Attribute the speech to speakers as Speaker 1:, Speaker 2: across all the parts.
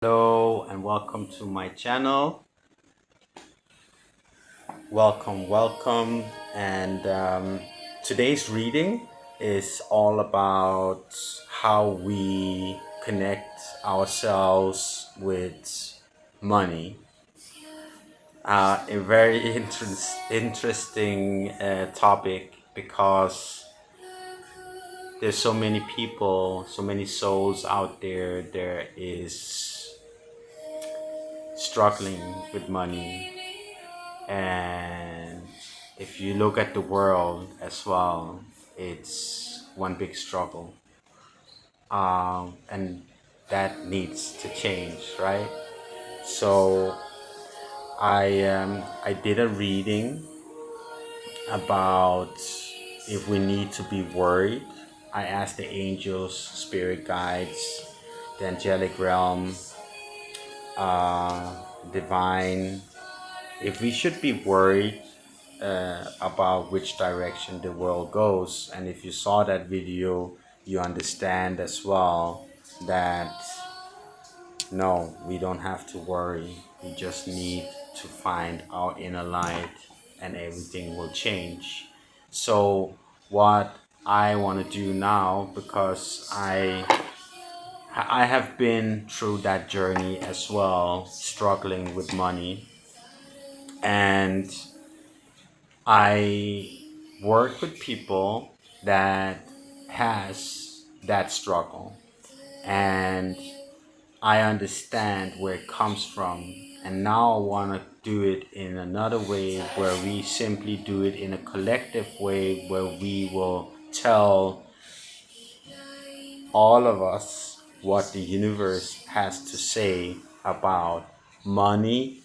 Speaker 1: Hello and welcome to my channel. Welcome. And today's reading is all about how we connect ourselves with money. A very interesting topic because there's so many people, so many souls out there. There is struggling with money. And if you look at the world as well, it's one big struggle. And that needs to change, right? So I did a reading about if we need to be worried. I asked the angels, spirit guides, the angelic realm, divine, if we should be worried about which direction the world goes. And if you saw that video, you understand as well that no, we don't have to worry. We just need to find our inner light and everything will change. So what I want to do now, because I have been through that journey as well, struggling with money, and I work with people that has that struggle, and I understand where it comes from. And now I want to do it in another way where we simply do it in a collective way where we will tell all of us what the universe has to say about money,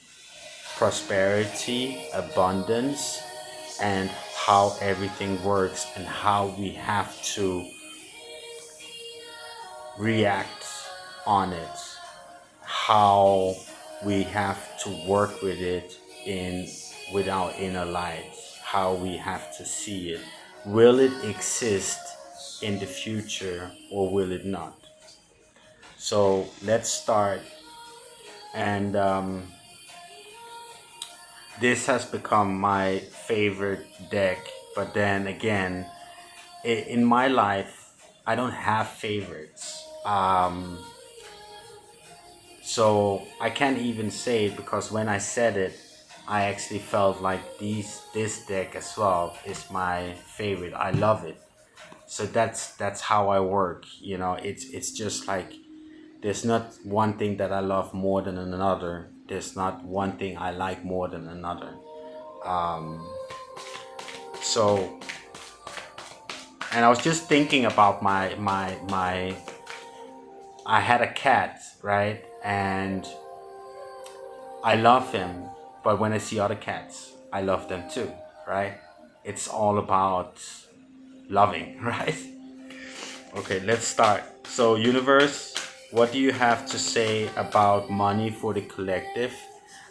Speaker 1: prosperity, abundance, and how everything works and how we have to react on it, how we have to work with it in with our inner light, how we have to see it. Will it exist in the future or will it not? So let's start. And this has become my favorite deck, but then again, in my life, I don't have favorites. So I can't even say it because when I said it, I actually felt like this deck as well is my favorite. I love it. So that's how I work. It's just like there's not one thing that I love more than another. There's not one thing I like more than another. So, and I was just thinking about my I had a cat, right? And I love him, but when I see other cats, I love them too, right? It's all about loving, right? Okay, let's start. So, universe, what do you have to say about money for the collective?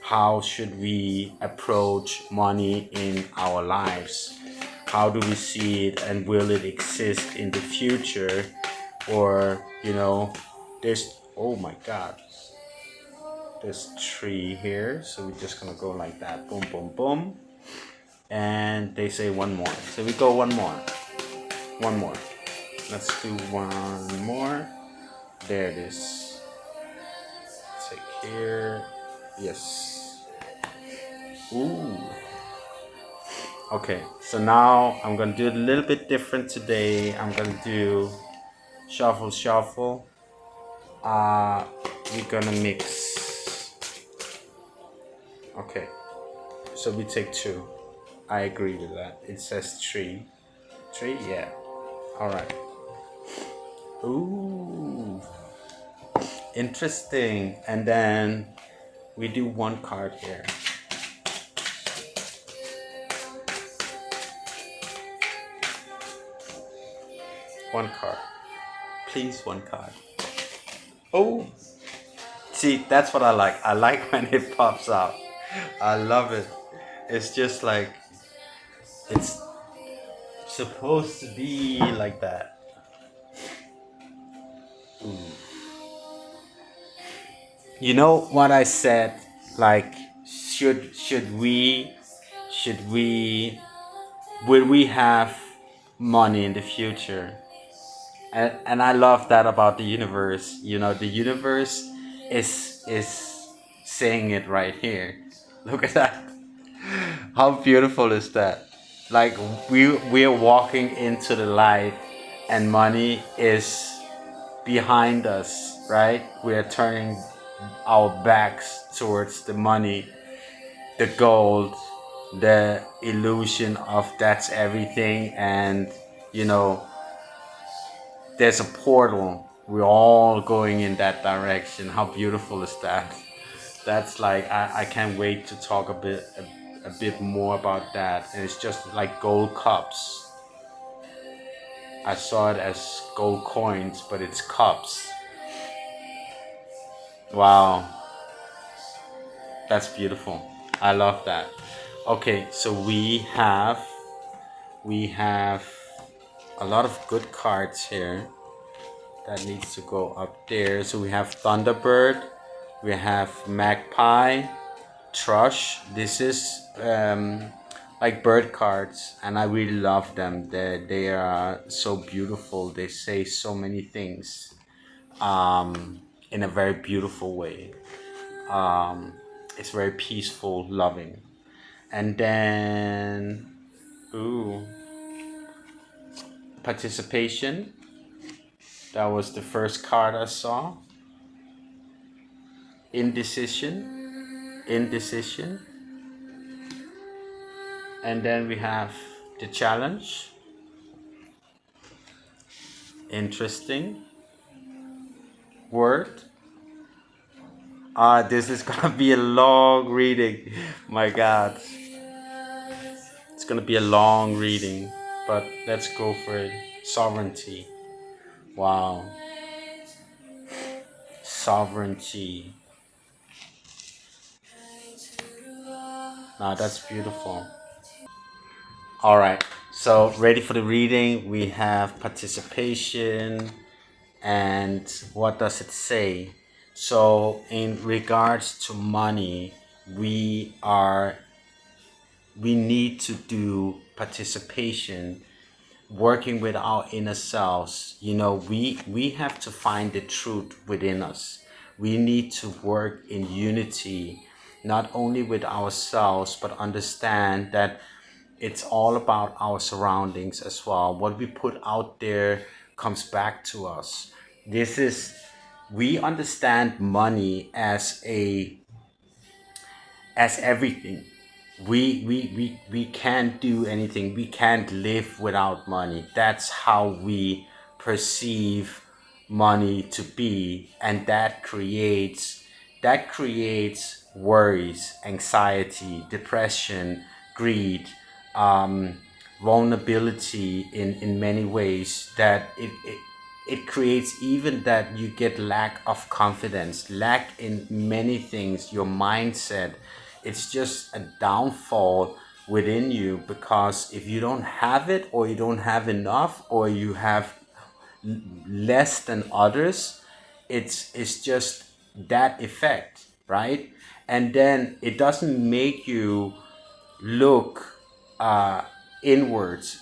Speaker 1: How should we approach money in our lives? How do we see it, and will it exist in the future? Or, there's, oh my God, there's three here, so we're just gonna go like that, boom, boom, boom. And they say one more, so we go one more. Let's do one more. There it is. Take here. Yes. Ooh. Okay, so now I'm gonna do it a little bit different today. I'm gonna do shuffle. We're gonna mix. Okay, so we take two. I agree with that. It says three. Three, yeah. All right. Ooh, interesting. And then we do one card here. One card. Please, one card. Oh, see, that's what I like. I like when it pops out. I love it. It's just like it's supposed to be like that. Ooh. You know what I said? Like, should we will we have money in the future? And I love that about the universe. You know, the universe is saying it right here. Look at that. How beautiful is that? Like, we are walking into the light, and money is behind us, right? We are turning our backs towards the money, the gold, the illusion of that's everything, and you know, there's a portal. We're all going in that direction. How beautiful is that? That's like I can't wait to talk a bit more about that. And it's just like gold cups. I saw it as gold coins, but it's cups. Wow, that's beautiful. I love that. Okay, so we have a lot of good cards here that needs to go up there. So we have Thunderbird, we have Magpie, Thrush. This is like bird cards, and I really love them. They are so beautiful. They say so many things in a very beautiful way. It's very peaceful, loving. And then, ooh, participation. That was the first card I saw. Indecision. And then we have the challenge. Interesting. Word. This is gonna be a long reading. My God, it's gonna be a long reading, but let's go for it. Sovereignty. Wow, sovereignty. Now that's beautiful. All right, so ready for the reading? We have participation, and what does it say? So, in regards to money, we are we need to do participation, working with our inner selves. You know, we have to find the truth within us. We need to work in unity, not only with ourselves, but understand that it's all about our surroundings as well. What we put out there comes back to us. This is We understand money as everything. We can't do anything. We can't live without money. That's how we perceive money to be, and that creates worries, anxiety, depression, greed, um, vulnerability in many ways. That it creates even that you get lack of confidence, lack in many things, your mindset. It's just a downfall within you, because if you don't have it, or you don't have enough, or you have less than others, it's just that effect, right? And then it doesn't make you look inwards.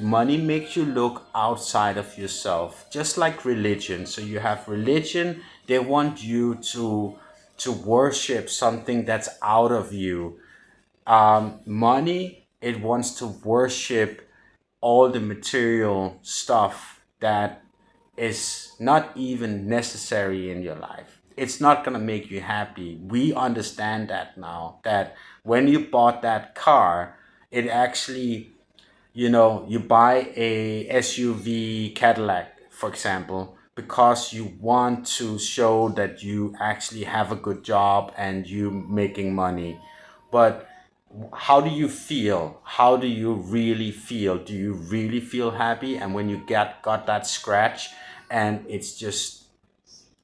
Speaker 1: Money makes you look outside of yourself, just like religion. So you have religion, they want you to worship something that's out of you. Money, it wants to worship all the material stuff that is not even necessary in your life. It's not going to make you happy. We understand that now, that when you bought that car, it actually, you buy a SUV Cadillac, for example, because you want to show that you actually have a good job and you making money. But how do you feel? How do you really feel? Do you really feel happy? And when you got that scratch, and it's just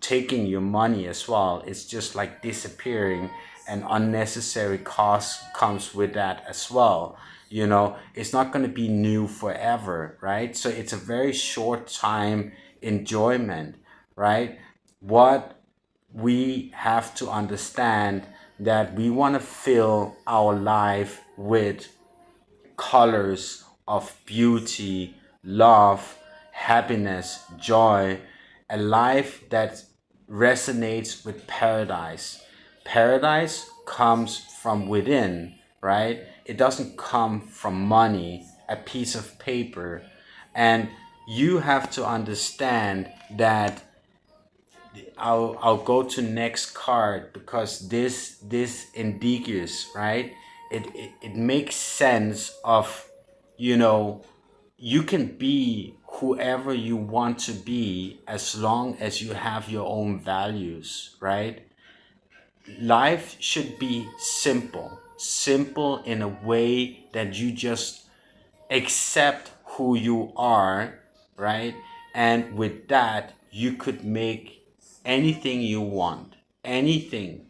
Speaker 1: taking your money as well, it's just like disappearing, and unnecessary cost comes with that as well. It's not going to be new forever, right? So it's a very short time enjoyment, right? what we have to understand that we want to fill our life with colors of beauty, love, happiness, joy, a life that resonates with paradise. Paradise comes from within, right? It doesn't come from money, a piece of paper. And you have to understand that I'll go to next card because this indigenous, right? It makes sense of, you know, you can be whoever you want to be as long as you have your own values, right? Life should be simple, simple in a way that you just accept who you are, right? And with that, you could make anything you want, anything.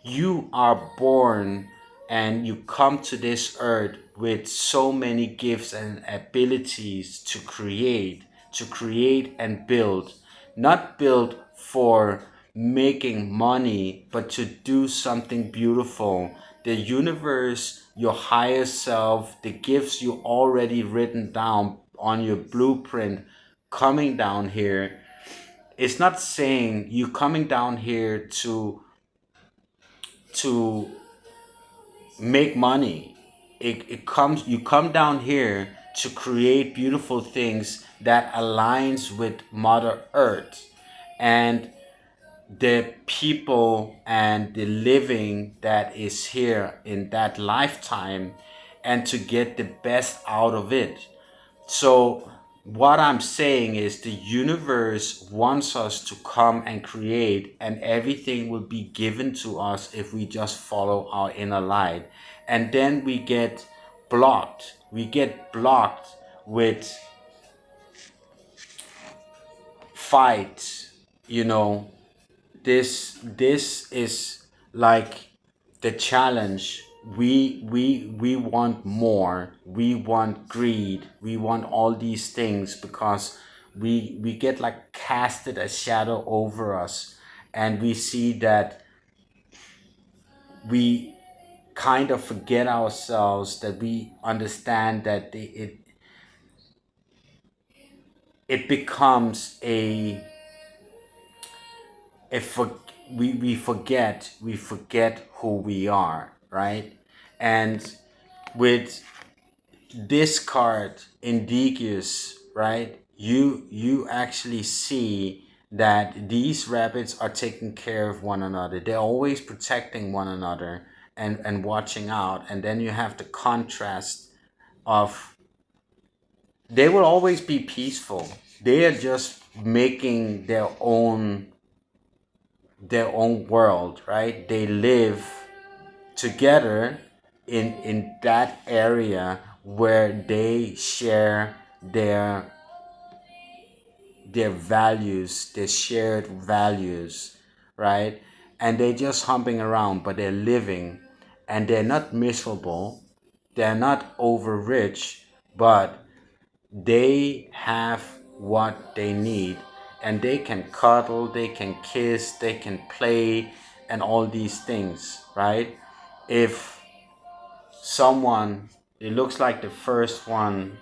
Speaker 1: You are born and you come to this earth with so many gifts and abilities to create and build, not build for making money, but to do something beautiful. The universe, your higher self, the gifts you already written down on your blueprint coming down here. It's not saying you coming down here to make money. It comes, you come down here to create beautiful things that aligns with Mother Earth and the people and the living that is here in that lifetime, and to get the best out of it. So what I'm saying is the universe wants us to come and create, and everything will be given to us if we just follow our inner light. And then we get blocked. We get blocked with fights, you know. This is like the challenge. We want more, we want greed, we want all these things because we get like casted a shadow over us, and we see that we kind of forget ourselves, that we understand that it becomes a for, we forget who we are, right? And with this card indigenous, right, you actually see that these rabbits are taking care of one another. They're always protecting one another and watching out. And then you have the contrast of they will always be peaceful. They are just making their own world, right? They live together in that area where they share their values, their shared values, right? And they're just humping around, but they're living, and they're not miserable, they're not over rich, but they have what they need, and they can cuddle, they can kiss, they can play, and all these things, right? If someone, it looks like the first one,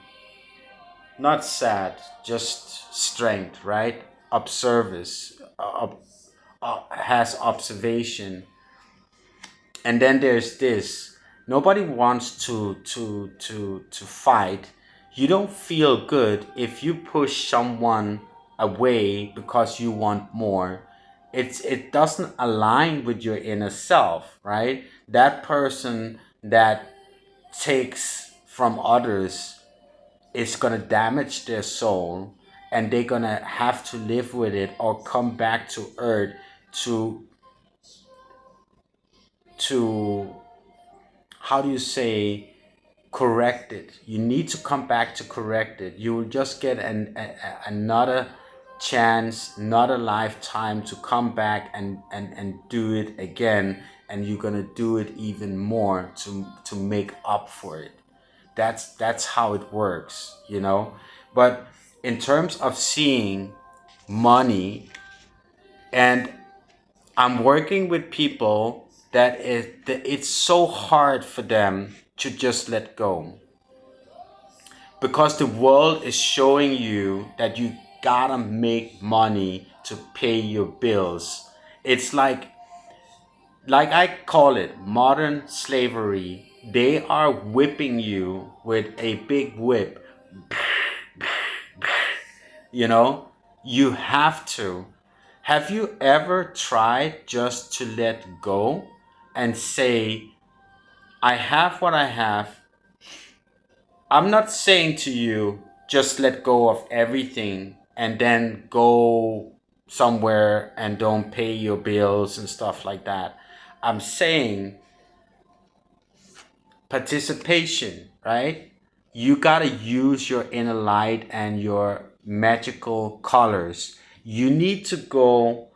Speaker 1: not sad, just strength, right? Observes, has observation. And then there's this, nobody wants to fight. You don't feel good if you push someone away because you want more. It doesn't align with your inner self, right? That person that takes from others is gonna damage their soul, and they're gonna have to live with it or come back to earth to to how do you say, correct it. You need to come back to correct it. You will just get another chance, another lifetime to come back and do it again, and you're gonna do it even more to make up for it. That's how it works, you know. But in terms of seeing money, and I'm working with people that it's so hard for them to just let go, because the world is showing you that you gotta make money to pay your bills. It's like I call it modern slavery. They are whipping you with a big whip. You know, you have to. Have you ever tried just to let go and say, I have what I have? I'm not saying to you, just let go of everything and then go somewhere and don't pay your bills and stuff like that. I'm saying participation, right? You gotta use your inner light and your magical colors. You need to go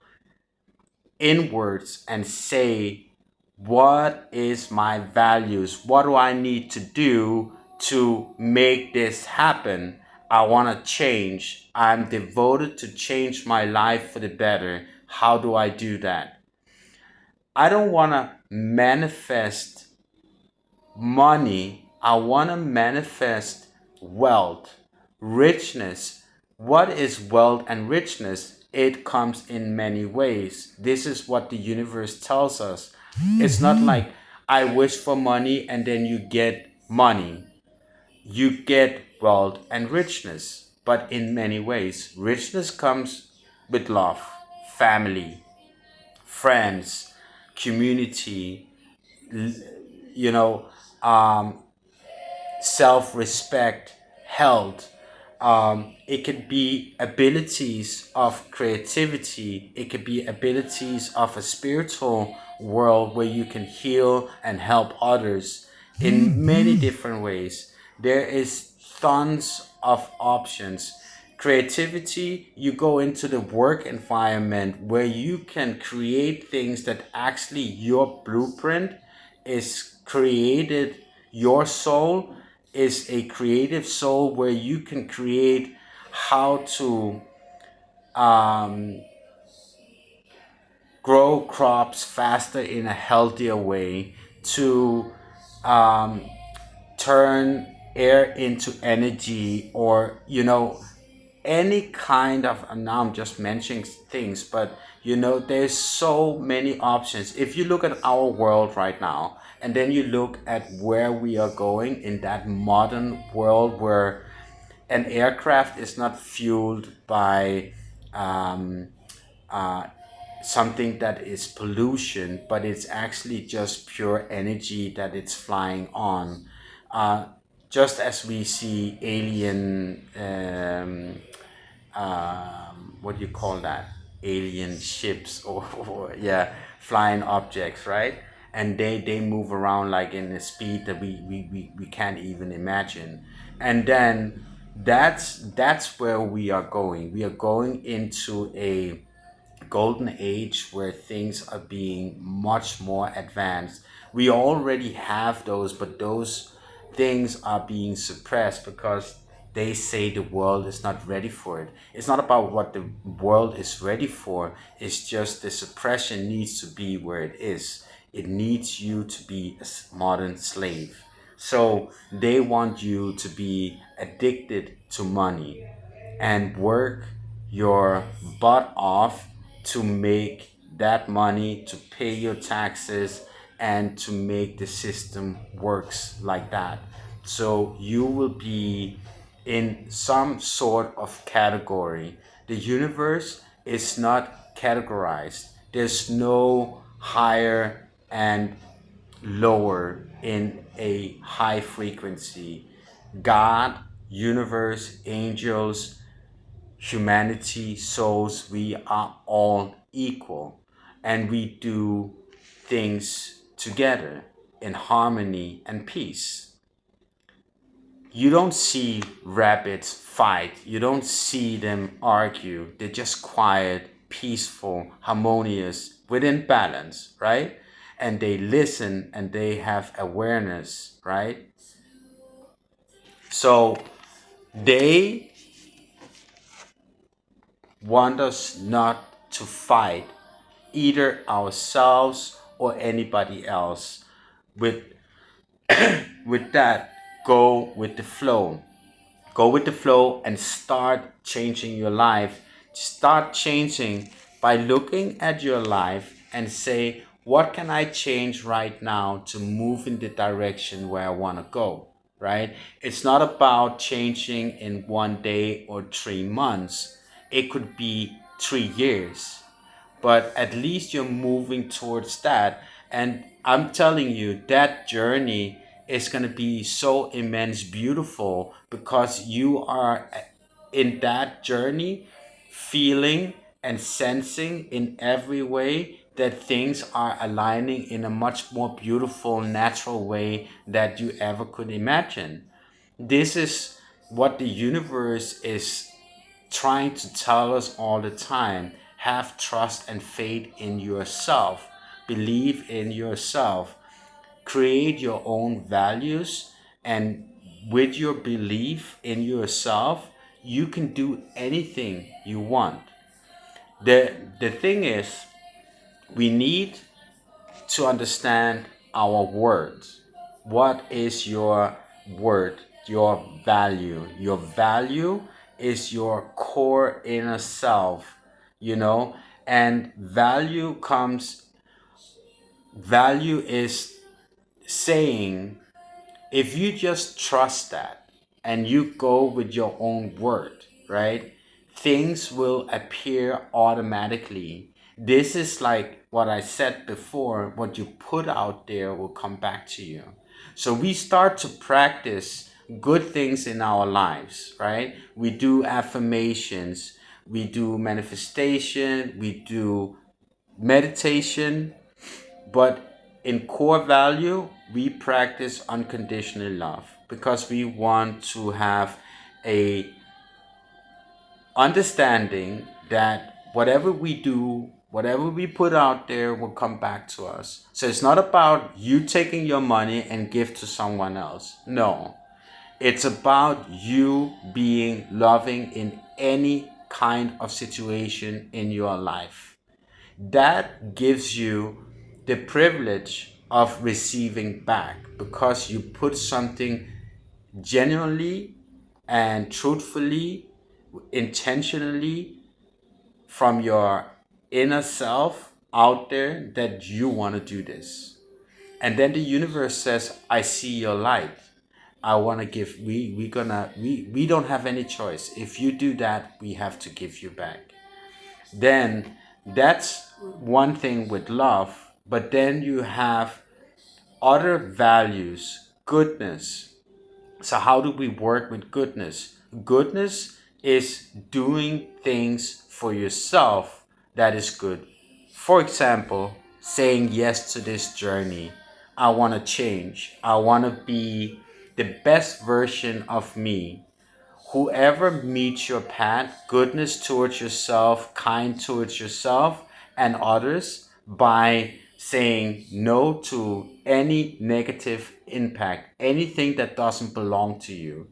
Speaker 1: inwards and say, what is my values? What do I need to do to make this happen? I want to change. I'm devoted to change my life for the better. How do I do that? I don't want to manifest money. I want to manifest wealth, richness. What is wealth and richness? It comes in many ways. This is what the universe tells us. It's not like I wish for money and then you get money. You get wealth and richness, but in many ways. Richness comes with love, family, friends, community, you know, um, self respect, health. It could be abilities of creativity. It could be abilities of a spiritual world where you can heal and help others in many different ways. There is tons of options. Creativity, you go into the work environment where you can create things that actually your blueprint is created. Your soul is a creative soul where you can create how to um, grow crops faster in a healthier way, to um, turn air into energy, or any kind of, and now I'm just mentioning things, but there's so many options. If you look at our world right now, and then you look at where we are going in that modern world where an aircraft is not fueled by um, uh, something that is pollution, but it's actually just pure energy that it's flying on. Uh, just as we see alien, what do you call that? Alien ships or yeah, flying objects, right? And they move around like in a speed that we can't even imagine. And then that's where we are going. We are going into a golden age where things are being much more advanced. We already have those, but those things are being suppressed because they say the world is not ready for it. It's not about what the world is ready for, it's just the suppression needs to be where it is. It needs you to be a modern slave. So they want you to be addicted to money and work your butt off to make that money, to pay your taxes, and to make the system works like that. So you will be in some sort of category. The universe is not categorized. There's no higher and lower in a high frequency. God, universe, angels, humanity, souls, we are all equal. And we do things together in harmony and peace. You don't see rabbits fight, you don't see them argue. They're just quiet, peaceful, harmonious, within balance, right? And they listen and they have awareness, right? So they want us not to fight, either ourselves or anybody else. With with that, go with the flow. Go with the flow and start changing your life. Start changing by looking at your life and say, what can I change right now to move in the direction where I want to go? Right? It's not about changing in 1 day or 3 months. It could be 3 years, but at least you're moving towards that. And I'm telling you, that journey is going to be so immense beautiful, because you are in that journey feeling and sensing in every way that things are aligning in a much more beautiful, natural way that you ever could imagine. This is what the universe is trying to tell us all the time. Have trust and faith in yourself. Believe in yourself. Create your own values. And with your belief in yourself, you can do anything you want. The thing is, we need to understand our words. What is your word? Your value. Your value is your core inner self, you know, and value is saying, if you just trust that and you go with your own word, right? Things will appear automatically. This is like what I said before, what you put out there will come back to you. So we start to practice good things in our lives, right? We do affirmations, we do manifestation, we do meditation, but in core value, we practice unconditional love, because we want to have a understanding that whatever we do, whatever we put out there will come back to us. So it's not about you taking your money and give to someone else. No. It's about you being loving in any kind of situation in your life. That gives you the privilege of receiving back, because you put something genuinely and truthfully, intentionally from your inner self out there that you want to do this. And then the universe says, I see your light. I want to give, we don't have any choice. If you do that, we have to give you back. Then that's one thing with love. But then you have other values, goodness. So how do we work with goodness? Goodness is doing things for yourself that is good. For example, saying yes to this journey. I want to change. I want to be the best version of me. Whoever meets your path, goodness towards yourself, kind towards yourself and others, by saying no to any negative impact, anything that doesn't belong to you.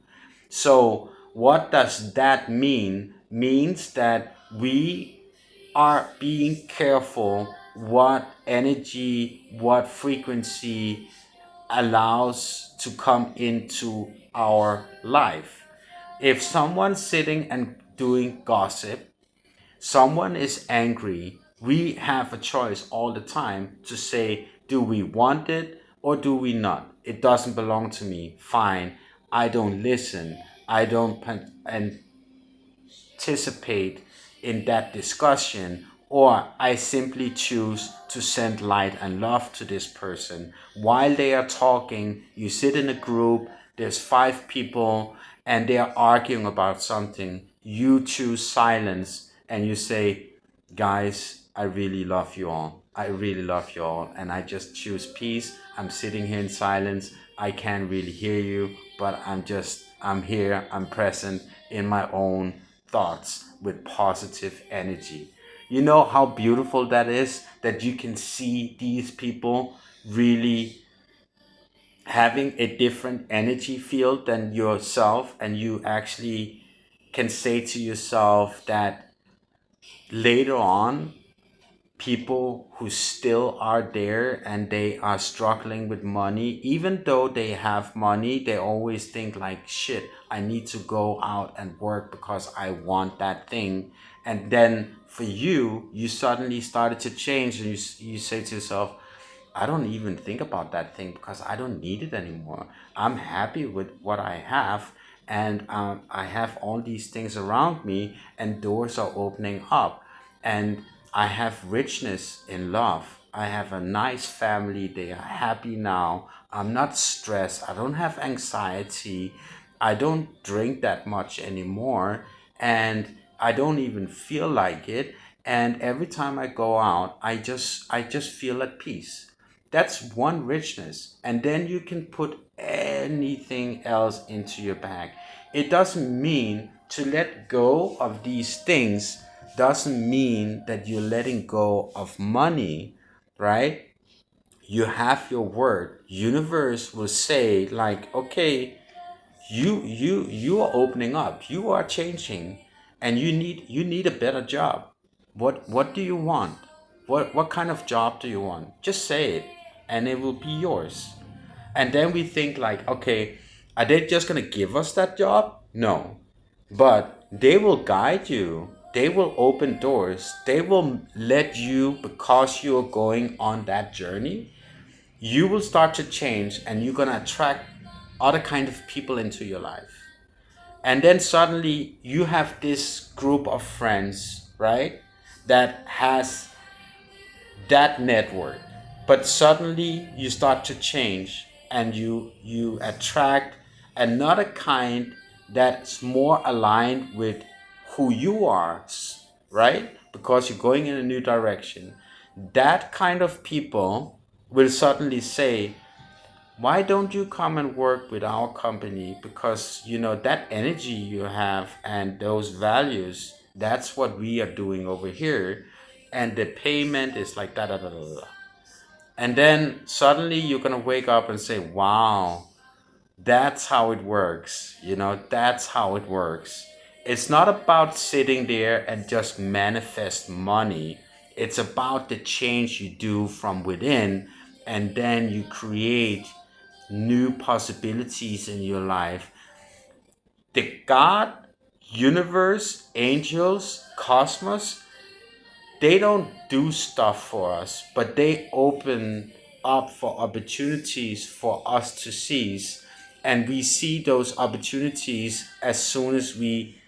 Speaker 1: So, what does that mean? Means that we are being careful what energy, what frequency allows to come into our life. If someone's sitting and doing gossip, someone is angry, we have a choice all the time to say, do we want it or do we not? It doesn't belong to me. Fine. I don't listen. I don't participate in that discussion, or I simply choose to send light and love to this person. While they are talking, you sit in a group, there's 5 people, and they're arguing about something. You choose silence and you say, guys, I really love you all. I really love you all. And I just choose peace. I'm sitting here in silence. I can't really hear you, but I'm here. I'm present in my own thoughts with positive energy. You know how beautiful that is, that you can see these people really having a different energy field than yourself, and you actually can say to yourself that later on people who still are there and they are struggling with money. Even though they have money, they always think like, shit, I need to go out and work because I want that thing. And then for you, you suddenly started to change, and you say to yourself, I don't even think about that thing because I don't need it anymore. I'm happy with what I have, and I have all these things around me, and doors are opening up, and I have richness in love. I have a nice family. They are happy now. I'm not stressed. I don't have anxiety. I don't drink that much anymore, and I don't even feel like it. And every time I go out, I just feel at peace. That's one richness. And then you can put anything else into your bag. It doesn't mean to let go of these things, doesn't mean that you're letting go of money, right? You have your word. Universe will say like, okay, you are opening up, you are changing, and you need a better job. What do you want? What kind of job do you want? Just say it, and it will be yours. And then we think like, okay, are they just gonna give us that job? No, but they will guide you, they will open doors, they will let you, because you're going on that journey, you will start to change, and you're going to attract other kind of people into your life. And then suddenly you have this group of friends, right, that has that network. But suddenly you start to change, and you attract another kind that's more aligned with who you are, right? Because you're going in a new direction. That kind of people will suddenly say, why don't you come and work with our company? Because that energy you have and those values, that's what we are doing over here, and the payment is like da da da da da. And then suddenly you're gonna wake up and say, wow, that's how it works. That's how it works. It's not about sitting there and just manifest money. It's about the change you do from within, and then you create new possibilities in your life. The God, universe, angels, cosmos, they don't do stuff for us, but they open up for opportunities for us to seize. And we see those opportunities as soon as we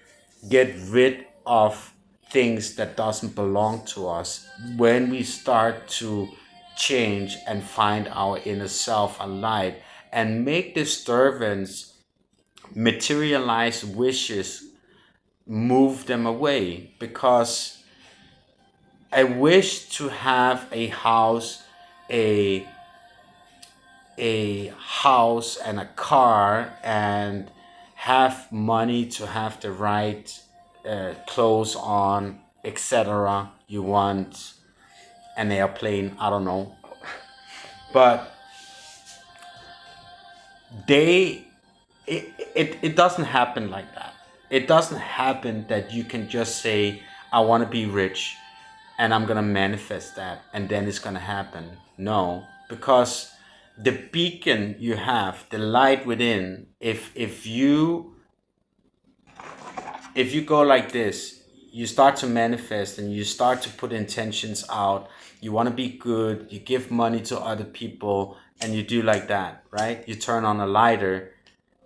Speaker 1: get rid of things that doesn't belong to us. When we start to change and find our inner self alive and make disturbance, materialize wishes, move them away. Because I wish to have a a house and a car, and have money to have the right clothes on, etc. You want an airplane, I don't know. But they it doesn't happen like that. It doesn't happen that you can just say, I want to be rich, and I'm gonna manifest that, and then it's gonna happen. No, because the beacon you have, the light within, if you go like this, you start to manifest, and you start to put intentions out. You want to be good, you give money to other people, and you do like that, right? You turn on a lighter,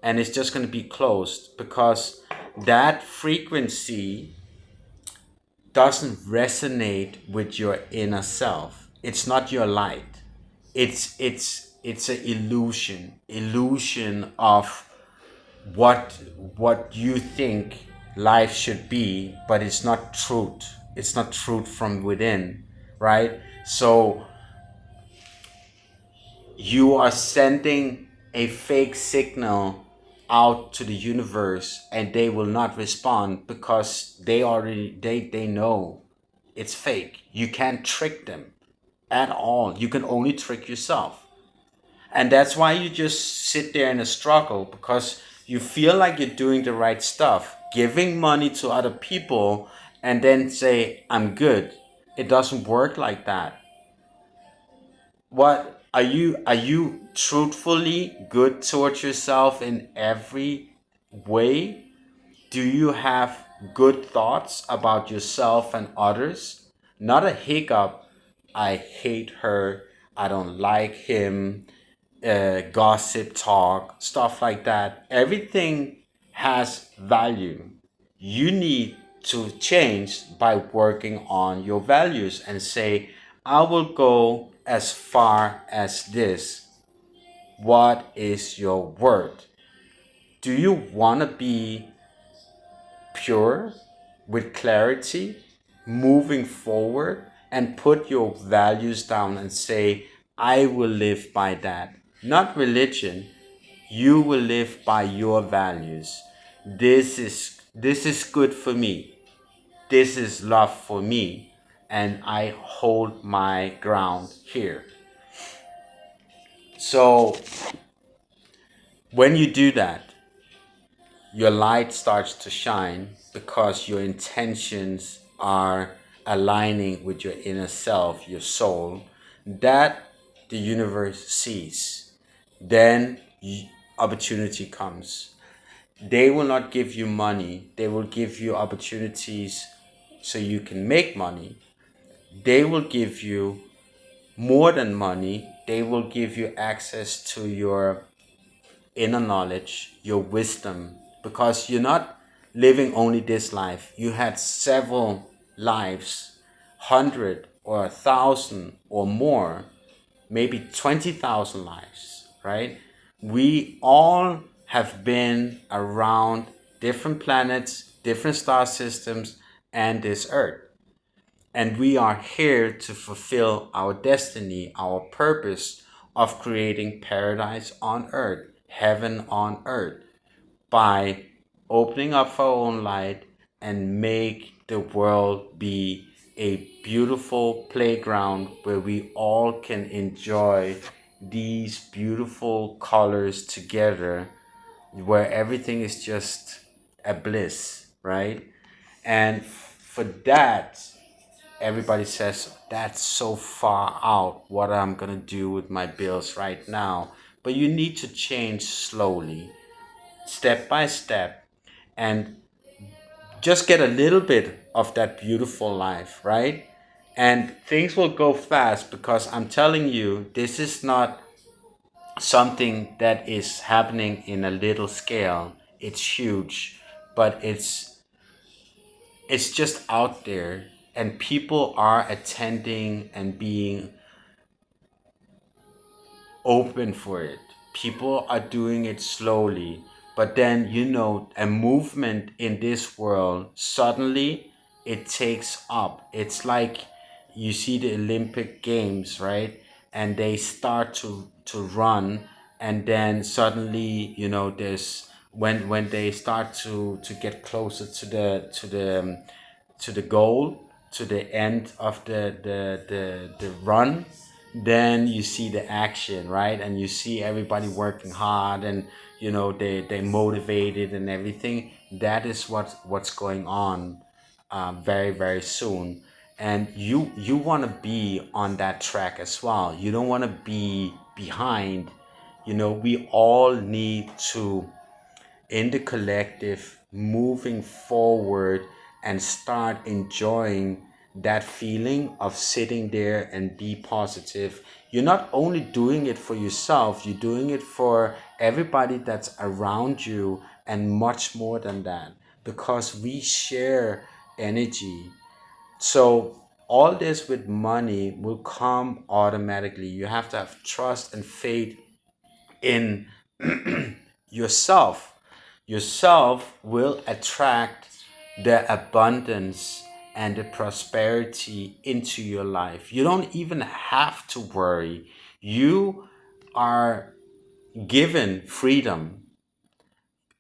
Speaker 1: and it's just going to be closed, because that frequency doesn't resonate with your inner self. It's not your light. It's an illusion of what you think life should be, but it's not truth. It's not truth from within, right? So you are sending a fake signal out to the universe, and they will not respond, because they know it's fake. You can't trick them at all. You can only trick yourself. And that's why you just sit there in a struggle, because you feel like you're doing the right stuff, giving money to other people, and then say, I'm good. It doesn't work like that. What are you truthfully good towards yourself in every way? Do you have good thoughts about yourself and others? Not a hiccup. I hate her. I don't like him. Gossip talk, stuff like that. Everything has value. You need to change by working on your values and say, I will go as far as this. What is your word? Do you want to be pure with clarity, moving forward, and put your values down and say, I will live by that? Not religion. You will live by your values. This is good for me. This is love for me, and I hold my ground here. So when you do that, your light starts to shine because your intentions are aligning with your inner self, your soul, that the universe sees. Then opportunity comes. They will not give you money, they will give you opportunities so you can make money. They will give you more than money, they will give you access to your inner knowledge, your wisdom, because you're not living only this life. You had several lives, 100 or 1,000 or more, maybe 20,000 lives, right? We all have been around different planets, different star systems, and this earth. And we are here to fulfill our destiny, our purpose of creating paradise on earth, heaven on earth, by opening up our own light and make the world be a beautiful playground where we all can enjoy these beautiful colors together, where everything is just a bliss, right? And for that, everybody says that's so far out what I'm gonna do with my bills right now. But you need to change slowly, step by step, and just get a little bit of that beautiful life, right? And things will go fast because I'm telling you, this is not something that is happening in a little scale. It's huge, but it's just out there, and people are attending and being open for it. People are doing it slowly, but then a movement in this world suddenly it takes up. It's like you see the Olympic Games, right? And they start to run, and then suddenly there's when they start to get closer to the goal, to the end of the run, then you see the action, right? And you see everybody working hard, and they motivated and everything. That is what's going on very, very soon. And you want to be on that track as well. You don't want to be behind. We all need to, in the collective, moving forward and start enjoying that feeling of sitting there and be positive. You're not only doing it for yourself, you're doing it for everybody that's around you, and much more than that, because we share energy. So all this with money will come automatically. You have to have trust and faith in yourself. Yourself will attract the abundance and the prosperity into your life. You don't even have to worry. You are given freedom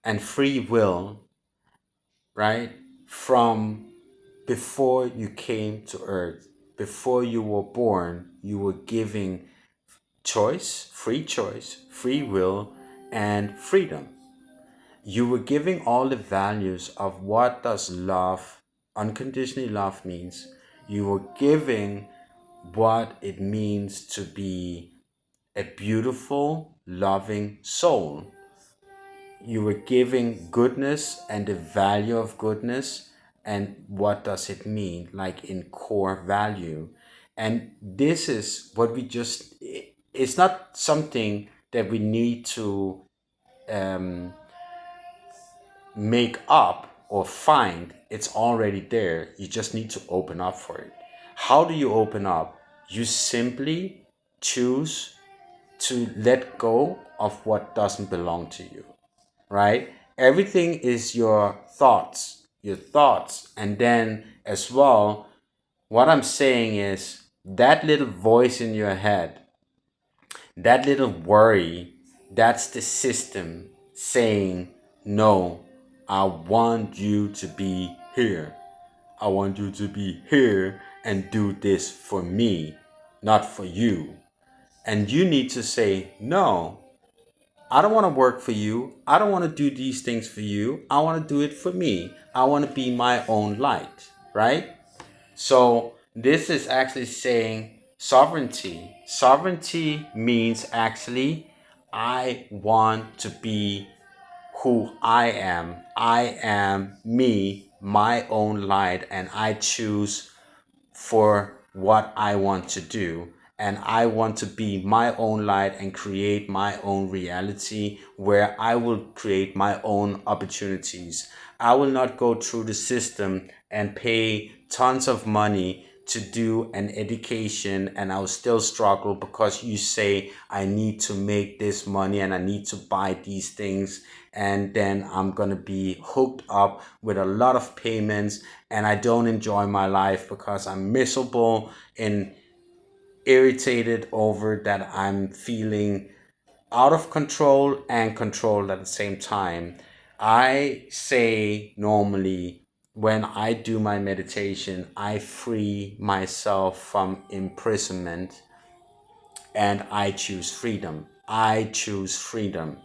Speaker 1: and free will, right? From before you came to earth, before you were born, you were giving choice, free will, and freedom. You were giving all the values of what does love, unconditionally love means. You were giving what it means to be a beautiful, loving soul. You were giving goodness and the value of goodness, and what does it mean, like in core value. And this is what we just, it's not something that we need to um, make up or find. It's already there. You just need to open up for it. How do you open up? You simply choose to let go of what doesn't belong to you, right? Everything is your thoughts. And then as well, what I'm saying is that little voice in your head, that little worry, that's the system saying, no, I want you to be here. I want you to be here and do this for me, not for you. And you need to say, no, I don't want to work for you. I don't want to do these things for you. I want to do it for me. I want to be my own light, right? So this is actually saying sovereignty. Sovereignty means actually, I want to be who I am. I am me, my own light, and I choose for what I want to do. And I want to be my own light and create my own reality where I will create my own opportunities. I will not go through the system and pay tons of money to do an education, and I'll still struggle because you say I need to make this money and I need to buy these things, and then I'm gonna be hooked up with a lot of payments, and I don't enjoy my life because I'm miserable and irritated over that I'm feeling out of control and controlled at the same time. I say normally when I do my meditation, I free myself from imprisonment and I choose freedom. I choose freedom.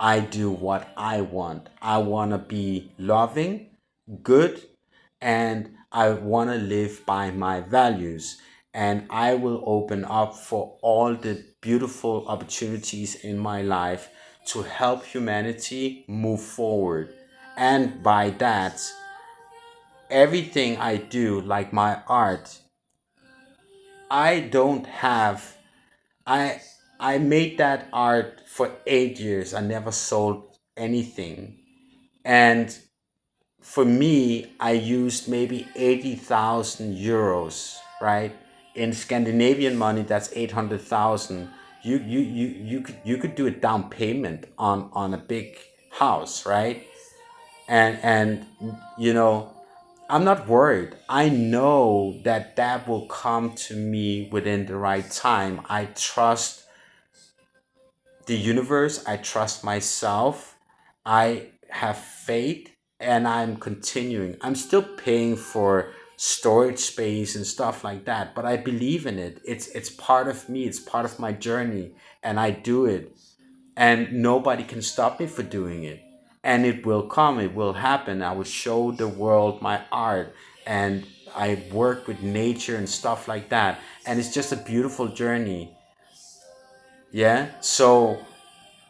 Speaker 1: I do what I want. I want to be loving, good, and I want to live by my values. And I will open up for all the beautiful opportunities in my life to help humanity move forward. And by that, everything I do, like my art, I don't have I I made that art for 8 years. I never sold anything. And for me, I used maybe 80,000 euros, right? In Scandinavian money, that's 800,000. You could do a down payment on a big house, right? And you know, I'm not worried. I know that that will come to me within the right time. I trust the universe. I trust myself. I have faith, and I'm continuing. I'm still paying for storage space and stuff like that, but I believe in it. It's part of me. It's part of my journey, and I do it. And nobody can stop me for doing it. And it will come. It will happen. I will show the world my art, and I work with nature and stuff like that. And it's just a beautiful journey. Yeah. So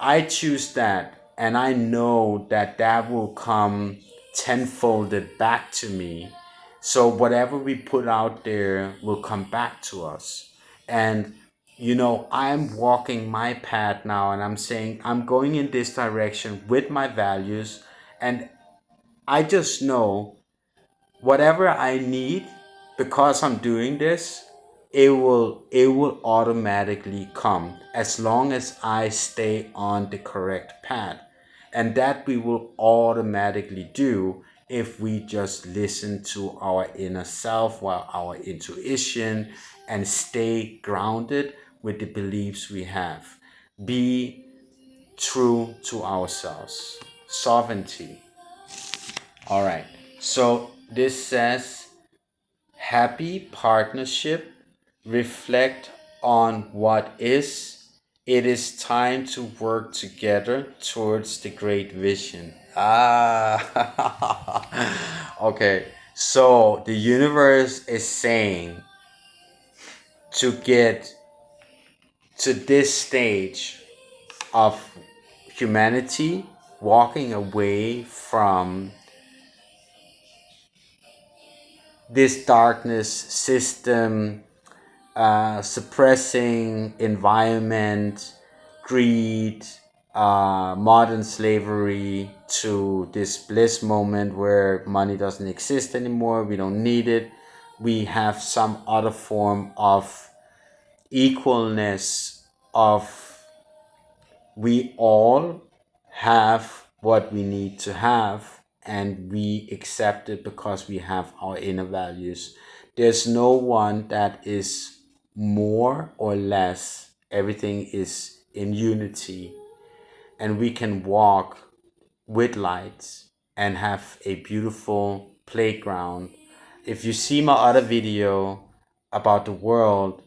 Speaker 1: I choose that, and I know that that will come tenfolded back to me. So whatever we put out there will come back to us. And I'm walking my path now, and I'm saying I'm going in this direction with my values, and I just know whatever I need, because I'm doing this, it will automatically come as long as I stay on the correct path. And that we will automatically do if we just listen to our inner self, or our intuition, and stay grounded with the beliefs we have. Be true to ourselves. Sovereignty. All right. So this says, happy partnership, reflect on what is. It is time to work together towards the great vision. Ah, okay. So the universe is saying to get to this stage of humanity walking away from this darkness system, suppressing environment, greed, modern slavery, to this bliss moment where money doesn't exist anymore. We don't need it. We have some other form of equalness, of we all have what we need to have, and we accept it because we have our inner values. There's no one that is more or less. Everything is in unity, and we can walk with lights and have a beautiful playground. If you see my other video about the world,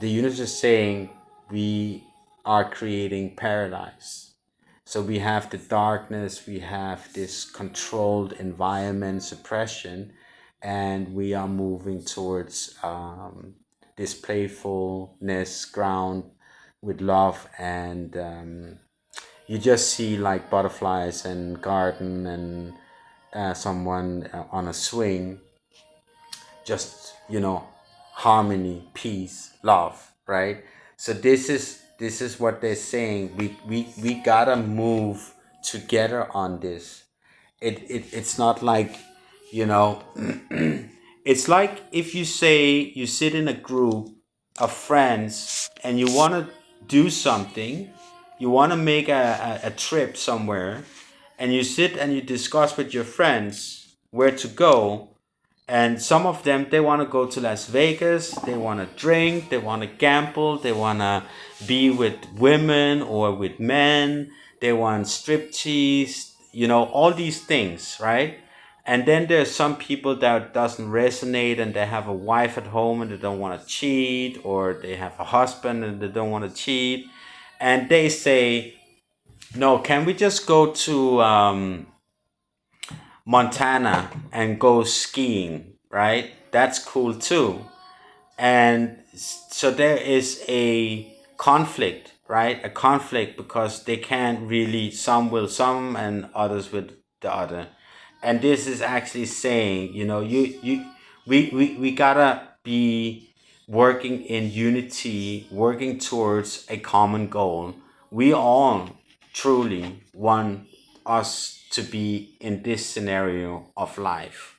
Speaker 1: the universe is saying we are creating paradise. So we have the darkness, we have this controlled environment, suppression, and we are moving towards this playfulness ground with love. And you just see like butterflies and garden and someone on a swing, just harmony, peace, love, right? So this is what they're saying. We gotta move together on this. It's not like, you know it's like if you say you sit in a group of friends and you want to do something, you want to make a trip somewhere, and you sit and you discuss with your friends where to go. And some of them, they want to go to Las Vegas, they want to drink, they want to gamble, they want to be with women or with men, they want striptease, all these things, right? And then there's some people that doesn't resonate, and they have a wife at home and they don't want to cheat, or they have a husband and they don't want to cheat. And they say, no, can we just go to Montana and go skiing, right? That's cool too. And so there is a conflict, right? A conflict because they can't really, some will some and others with the other. And this is actually saying, we gotta be working in unity, working towards a common goal. We all truly want us to be in this scenario of life.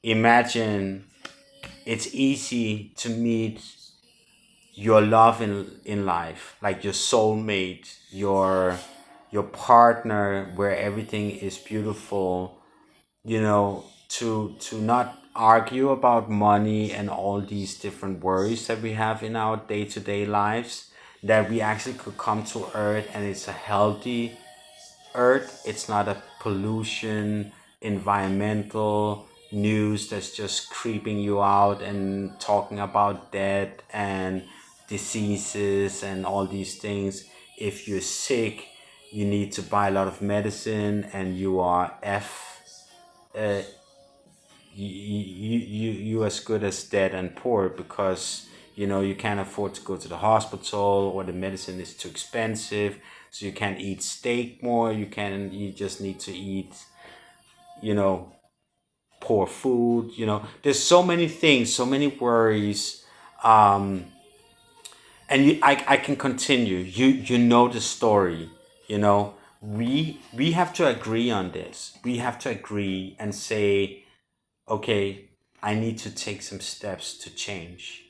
Speaker 1: Imagine it's easy to meet your love in life, like your soulmate, your partner, where everything is beautiful, to not argue about money and all these different worries that we have in our day-to-day lives, that we actually could come to earth and it's a healthy earth. It's not a pollution, environmental news that's just creeping you out and talking about death and diseases and all these things. If you're sick, you need to buy a lot of medicine, and you are uh, you as good as dead and poor, because you can't afford to go to the hospital, or the medicine is too expensive, so you can't eat steak more. You just need to eat you know poor food. There's so many things, so many worries. And I can continue. You know the story. We have to agree on this. We have to agree and say, okay, I need to take some steps to change.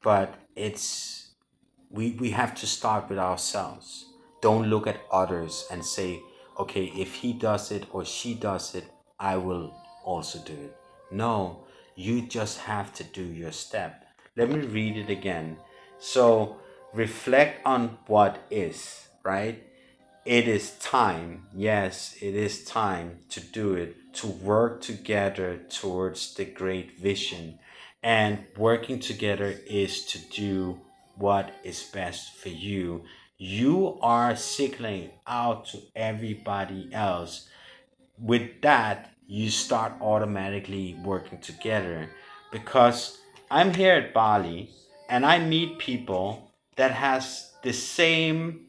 Speaker 1: But we have to start with ourselves. Don't look at others and say, okay, if he does it or she does it, I will also do it. No, you just have to do your step. Let me read it again. So reflect on what is, right? It is time, yes, it is time to do it, to work together towards the great vision. And working together is to do what is best for you. You are signaling out to everybody else. With that, you start automatically working together. Because I'm here at Bali and I meet people that has the same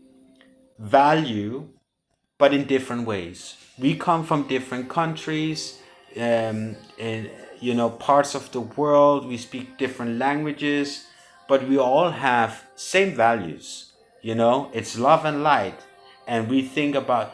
Speaker 1: value but in different ways. We come from different countries, in parts of the world. We speak different languages, but we all have same values. It's love and light, and we think about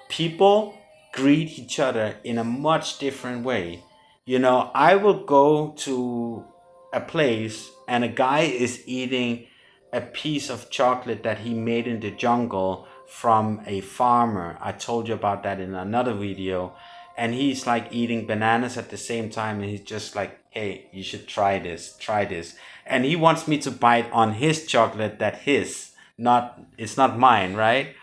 Speaker 1: people greet each other in a much different way. I will go to a place and a guy is eating a piece of chocolate that he made in the jungle from a farmer. I told you about that in another video. And he's like eating bananas at the same time. And he's just like, hey, you should try this. And he wants me to bite on his chocolate it's not mine, right?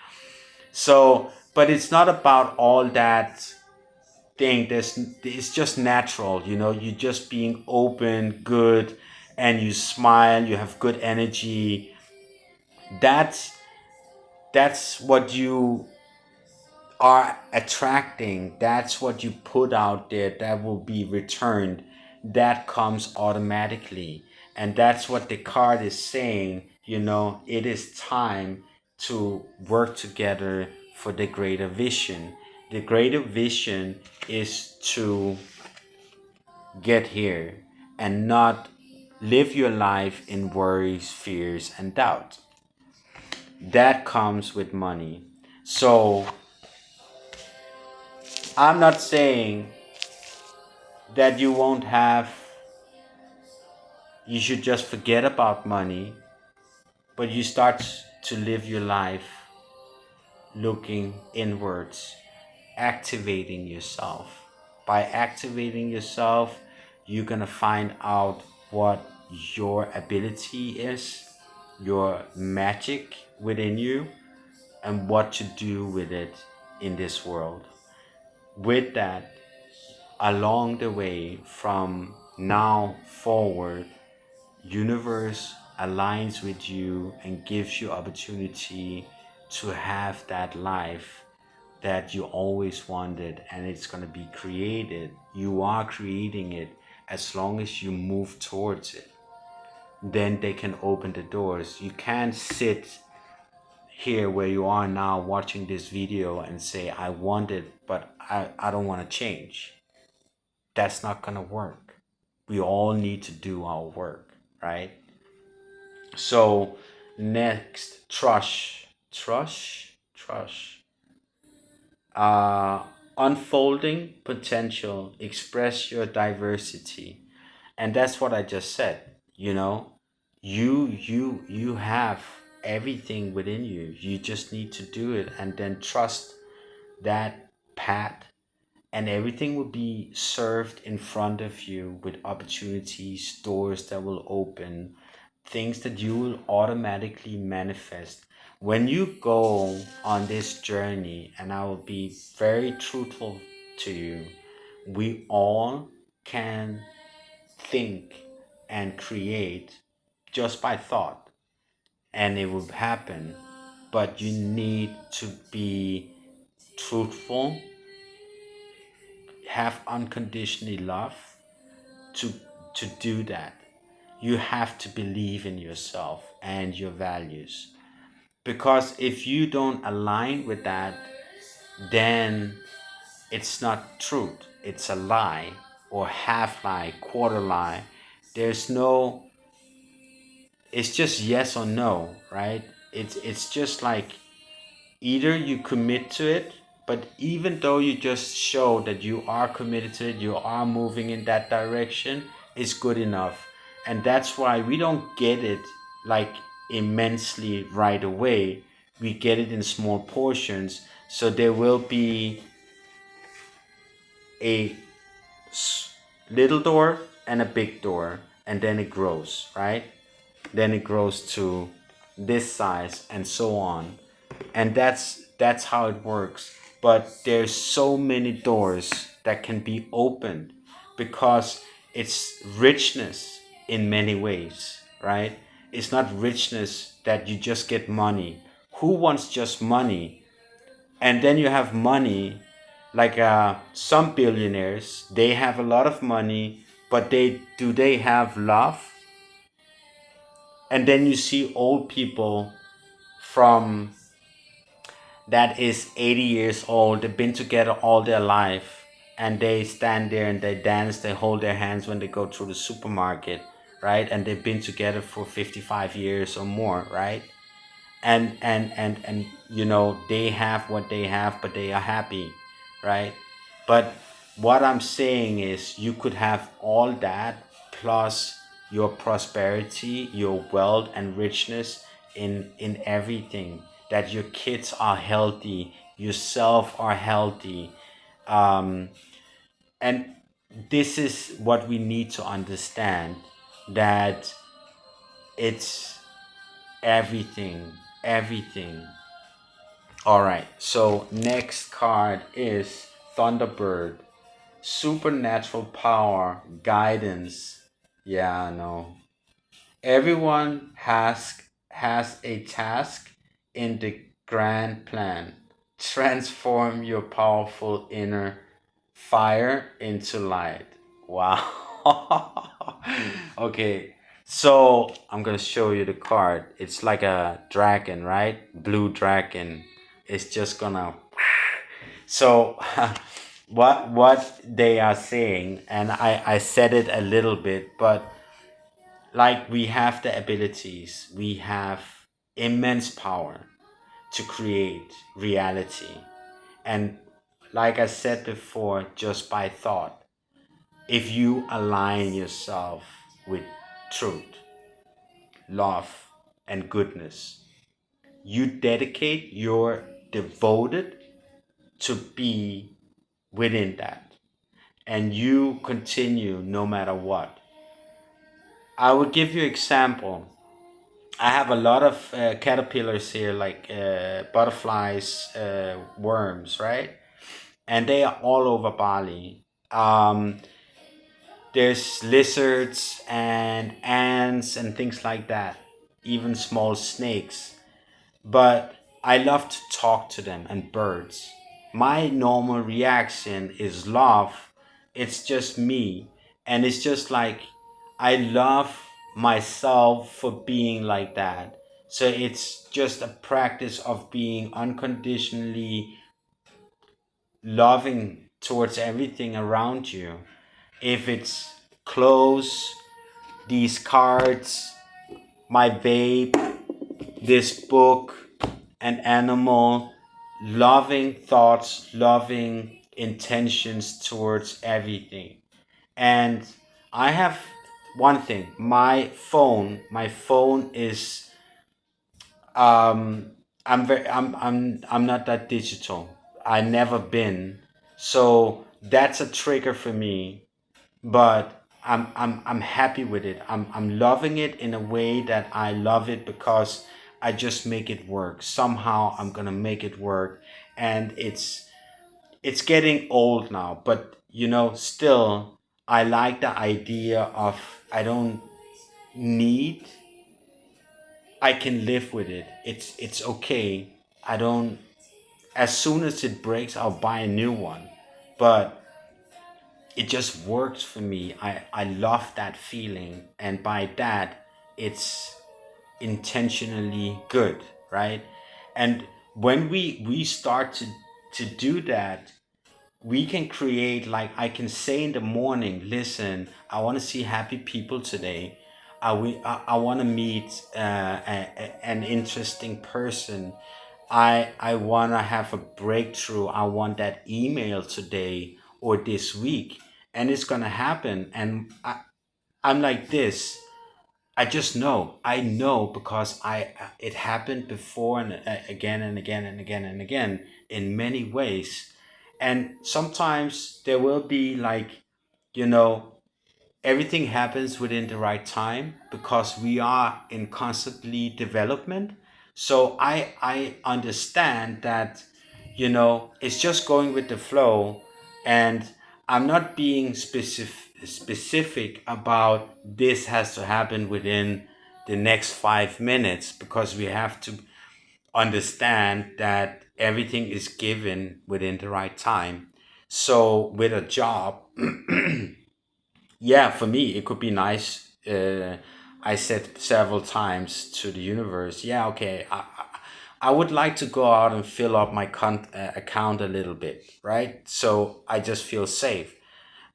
Speaker 1: So, but it's not about all that thing. It's just natural, you just being open, good, and you smile, you have good energy. That's what you are attracting. That's what you put out there, that will be returned. That comes automatically. And that's what the card is saying. It is time to work together for the greater vision. The greater vision is to get here and not live your life in worries, fears, and doubt. That comes with money. So I'm not saying that you should just forget about money, but you start to live your life looking inwards, activating yourself. By activating yourself, you're gonna find out what your ability is, your magic within you, and what to do with it in this world. With that, along the way from now forward, universe aligns with you and gives you opportunity to have that life that you always wanted, and it's going to be created. You are creating it. As long as you move towards it, then they can open the doors. You can't sit here where you are now watching this video and say, I want it, but I don't want to change. That's not going to work. We all need to do our work, right? So next, trust. Unfolding potential, express your diversity. And that's what I just said. You have everything within you. You just need to do it, and then trust that path, and everything will be served in front of you with opportunities, doors that will open, things that you will automatically manifest. When you go on this journey, and I will be very truthful to you, we all can think and create just by thought, and it will happen. But you need to be truthful, have unconditionally love to do that. You have to believe in yourself and your values, because if you don't align with that, then it's not truth, it's a lie, or half lie, quarter lie. There's no, it's just yes or no, right? It's just like, either you commit to it, but even though you just show that you are committed to it, you are moving in that direction, it's good enough. And that's why we don't get it like immensely right away. We get it in small portions. So there will be a little door and a big door, and then it grows, right? Then it grows to this size, and so on. And that's how it works. But there's so many doors that can be opened, because it's richness in many ways, right? It's not richness that you just get money. Who wants just money? And then you have money, like some billionaires, they have a lot of money, but they have love? And then you see old people from that is 80 years old, they've been together all their life, and they stand there and they dance, they hold their hands when they go through the supermarket, right? And they've been together for 55 years or more, right? And you know, they have what they have, but they are happy, right? But what I'm saying is, you could have all that plus your prosperity, your wealth and richness in everything, that your kids are healthy, yourself are healthy. um, and this is what we need to understand, that it's everything, everything. All right, so next card is Thunderbird. Supernatural power, guidance. Yeah, no. Everyone has a task in the grand plan. Transform your powerful inner fire into light. Wow. Okay. So I'm gonna show you the card. It's like a dragon, right? Blue dragon. It's just gonna, so what they are saying, and I said it a little bit, but like, we have the abilities, we have immense power to create reality. And like I said before, just by thought, if you align yourself with truth, love, and goodness, you dedicate, you're devoted to be within that, and you continue no matter what. I will give you example. I have a lot of caterpillars here, like butterflies, worms, right? And they are all over Bali. There's lizards and ants and things like that, even small snakes. But I love to talk to them, and birds. My normal reaction is love. It's just me. And it's just like, I love myself for being like that. So it's just a practice of being unconditionally loving towards everything around you. If it's clothes, these cards, my vape, this book, an animal, loving thoughts, loving intentions towards everything. And I have one thing, my phone is, um I'm not that digital. I never been. So that's a trigger for me, but I'm happy with it. I'm loving it in a way that I love it because I just make it work. Somehow I'm gonna make it work, and it's getting old now. But you know, still, I like the idea of, I don't need. I can live with it. It's okay. I don't. As soon as it breaks, I'll buy a new one. But it just works for me. I love that feeling, and by that, it's intentionally good, right? And when we start to do that, we can create, like, I can say in the morning, listen, I want to see happy people today. I want to meet an interesting person. I want to have a breakthrough. I want that email today or this week, and it's gonna happen. And I'm like this. I just know. I know because I it happened before, and again and again and again and again in many ways. And sometimes there will be, like, you know, everything happens within the right time because we are in constantly development. So I understand that, you know, it's just going with the flow, and I'm not being specific about this has to happen within the next 5 minutes, because we have to understand that everything is given within the right time. So with a job, yeah, for me, it could be nice. I said several times to the universe, yeah, okay, I would like to go out and fill up my account a little bit, right? So I just feel safe.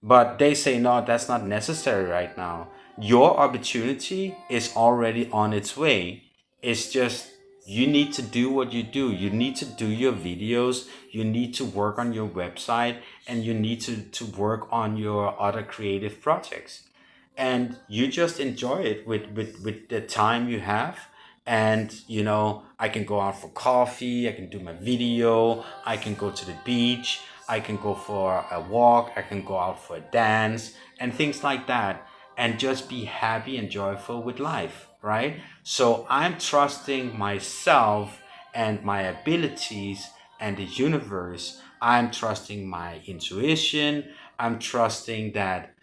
Speaker 1: But they say, no, that's not necessary right now. Your opportunity is already on its way. It's just you need to do what you do. You need to do your videos. You need to work on your website, and you need to work on your other creative projects. And you just enjoy it with the time you have. And I can go out for coffee, I can do my video, I can go to the beach, I can go for a walk, I can go out for a dance and things like that, and just be happy and joyful with life, right? So I'm trusting myself and my abilities and the universe. I'm trusting my intuition. I'm trusting that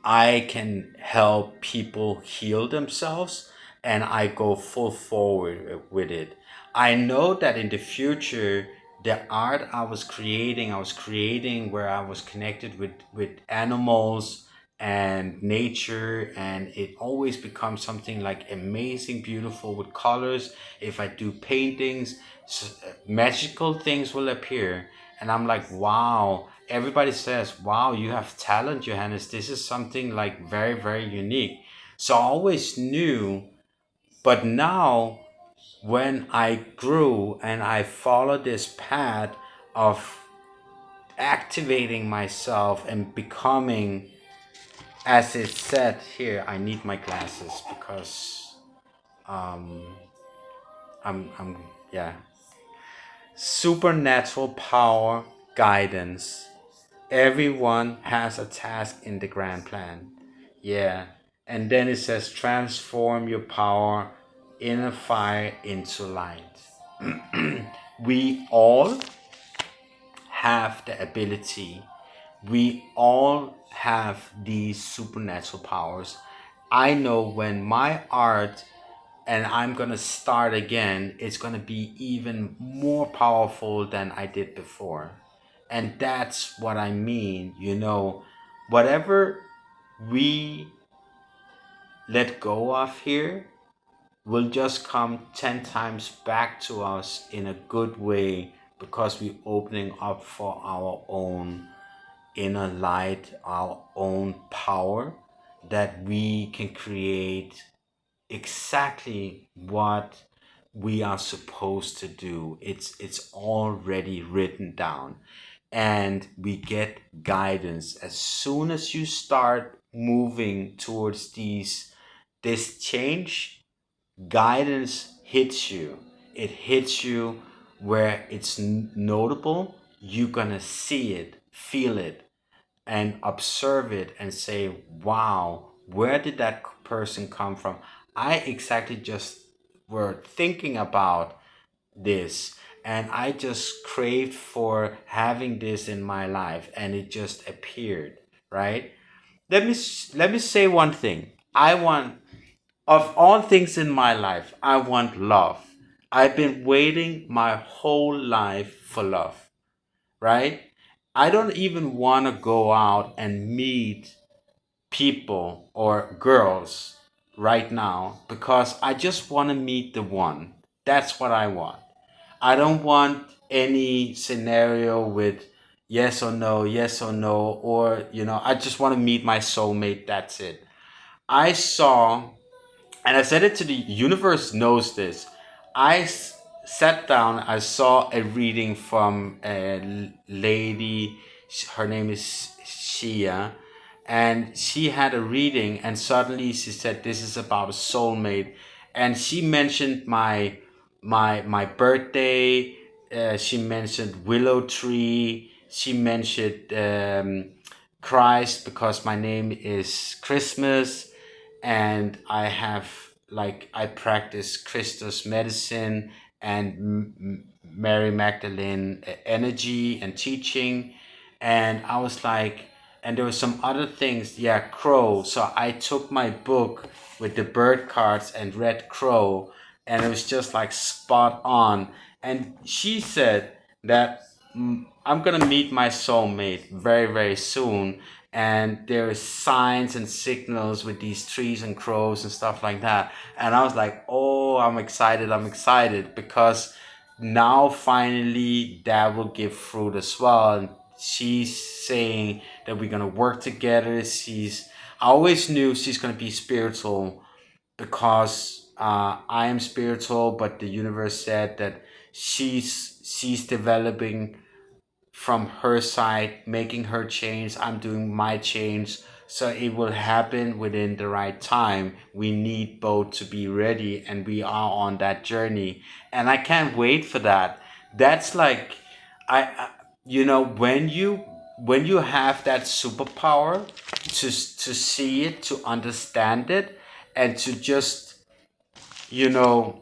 Speaker 1: I can help people heal themselves, and I go full forward with it. I know that in the future, the art I was creating where I was connected with animals and nature, and it always becomes something like amazing, beautiful with colors. If I do paintings, magical things will appear, and I'm like, wow. Everybody says, wow, you have talent, Johannes. This is something like very, very unique. So I always knew, but now when I grew and I followed this path of activating myself and becoming, as it said here, I need my glasses because um, I'm yeah, supernatural power, guidance. Everyone has a task in the grand plan. Yeah. And then it says transform your power inner fire into light. We all have the ability. We all have these supernatural powers. I know when my art and I'm gonna start again, it's gonna be even more powerful than I did before. And that's what I mean, whatever we let go of here will just come 10 times back to us in a good way because we're opening up for our own inner light, our own power that we can create exactly what we are supposed to do. It's already written down, and we get guidance as soon as you start moving towards this change. Guidance hits you. It hits you where it's notable. You're gonna see it, feel it, and observe it and say, wow, where did that person come from? I exactly just were thinking about this, and I just craved for having this in my life, and it just appeared, right? Let me say one thing. I want, of all things in my life, I want love. I've been waiting my whole life for love, right? I don't even want to go out and meet people or girls right now because I just want to meet the one. That's what I want. I don't want any scenario with yes or no, or, I just want to meet my soulmate. That's it. I saw, and I said it to the universe, knows this. Sat down, I saw a reading from a lady, her name is Shia, and she had a reading, and suddenly she said, this is about a soulmate. And she mentioned my birthday. She mentioned willow tree. She mentioned Christ because my name is Christmas, and I have, like, I practice Christus medicine and Mary Magdalene energy and teaching. And I was like, and there were some other things, yeah, crow. So I took my book with the bird cards and read crow, and it was just like spot on. And she said that I'm gonna meet my soulmate very, very soon. And there is signs and signals with these trees and crows and stuff like that. And I was like, oh, I'm excited because now finally that will give fruit as well. And she's saying that we're gonna work together. I always knew she's gonna be spiritual because I am spiritual, but the universe said that she's developing from her side, making her change. I'm doing my change. So it will happen within the right time. We need both to be ready, and we are on that journey. And I can't wait for that. That's like, I when you have that superpower to see it, to understand it, and to just you know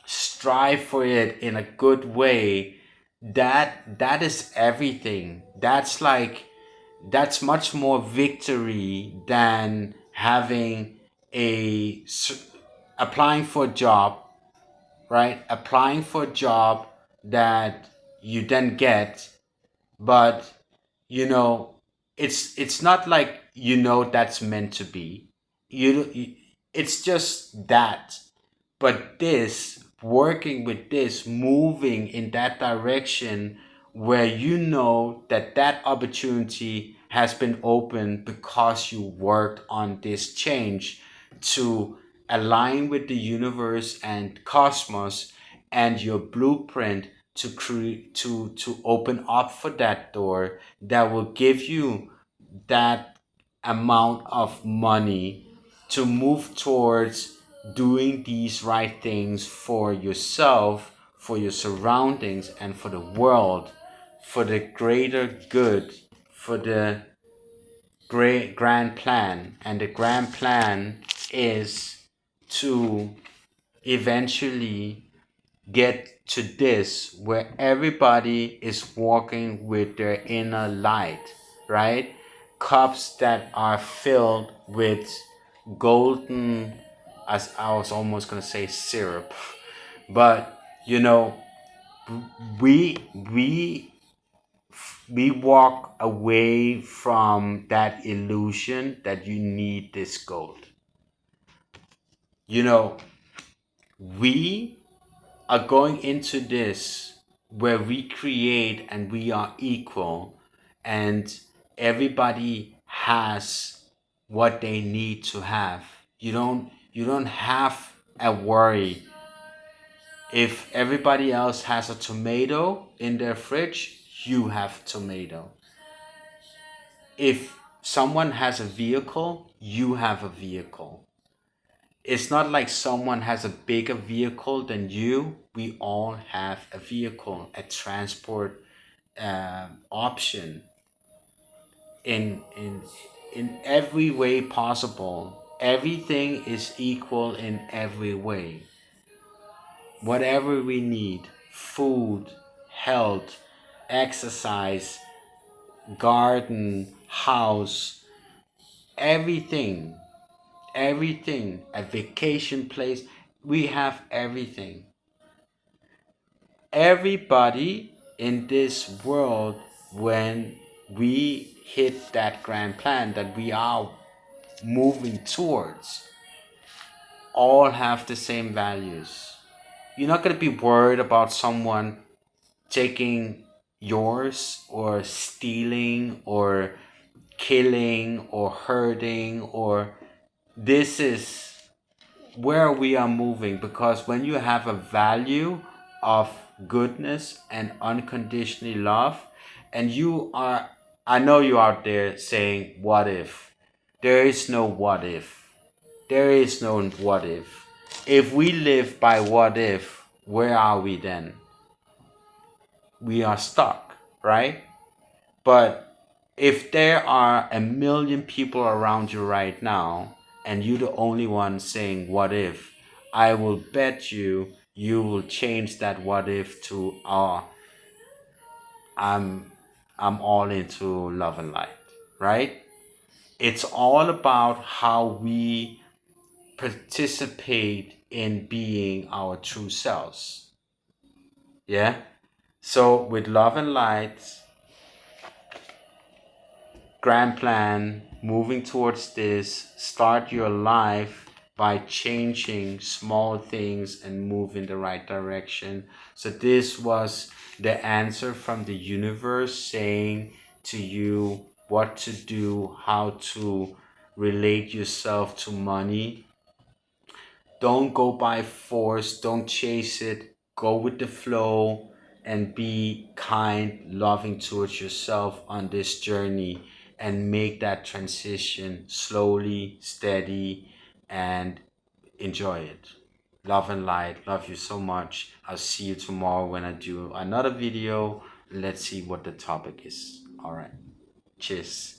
Speaker 1: strive for it in a good way, that is everything. That's much more victory than having a applying for a job, right? Applying for a job that you then get, but you know it's not like that's meant to be. It's just that. But this, working with this, moving in that direction where that opportunity has been opened because you worked on this change to align with the universe and cosmos and your blueprint to create to open up for that door that will give you that amount of money to move towards doing these right things for yourself, for your surroundings, and for the world, for the greater good, for the great grand plan. And the grand plan is to eventually get to this where everybody is walking with their inner light, right? Cups that are filled with golden, as I was almost going to say syrup, but we we we walk away from that illusion that you need this gold. you know we are going into this where we create and we are equal, and everybody has what they need to have. You don't have a worry. If everybody else has a tomato in their fridge, you have tomato. If someone has a vehicle, you have a vehicle. It's not like someone has a bigger vehicle than you. We all have a vehicle, a transport option in every way possible. Everything is equal in every way. Whatever we need, food, health, exercise, garden, house, everything, a vacation place, we have everything. Everybody in this world, when we hit that grand plan that we are moving towards, all have the same values. You're not going to be worried about someone taking yours or stealing or killing or hurting. Or this is where we are moving, because when you have a value of goodness and unconditionally love, and I know you out there saying, what if? There is no what if. There is no what if. If we live by what if, where are we then? We are stuck, right? But if there are a million people around you right now, and you're the only one saying what if, I will bet you will change that what if to I'm I'm all into love and light, right? It's all about how we participate in being our true selves. Yeah? So with love and light, grand plan, moving towards this, start your life by changing small things and move in the right direction. So this was the answer from the universe saying to you what to do, how to relate yourself to money. Don't go by force, don't chase it, go with the flow and be kind, loving towards yourself on this journey and make that transition slowly, steady, and enjoy it. Love and light. Love you so much. I'll see you tomorrow when I do another video. Let's see what the topic is. All right. Cheers.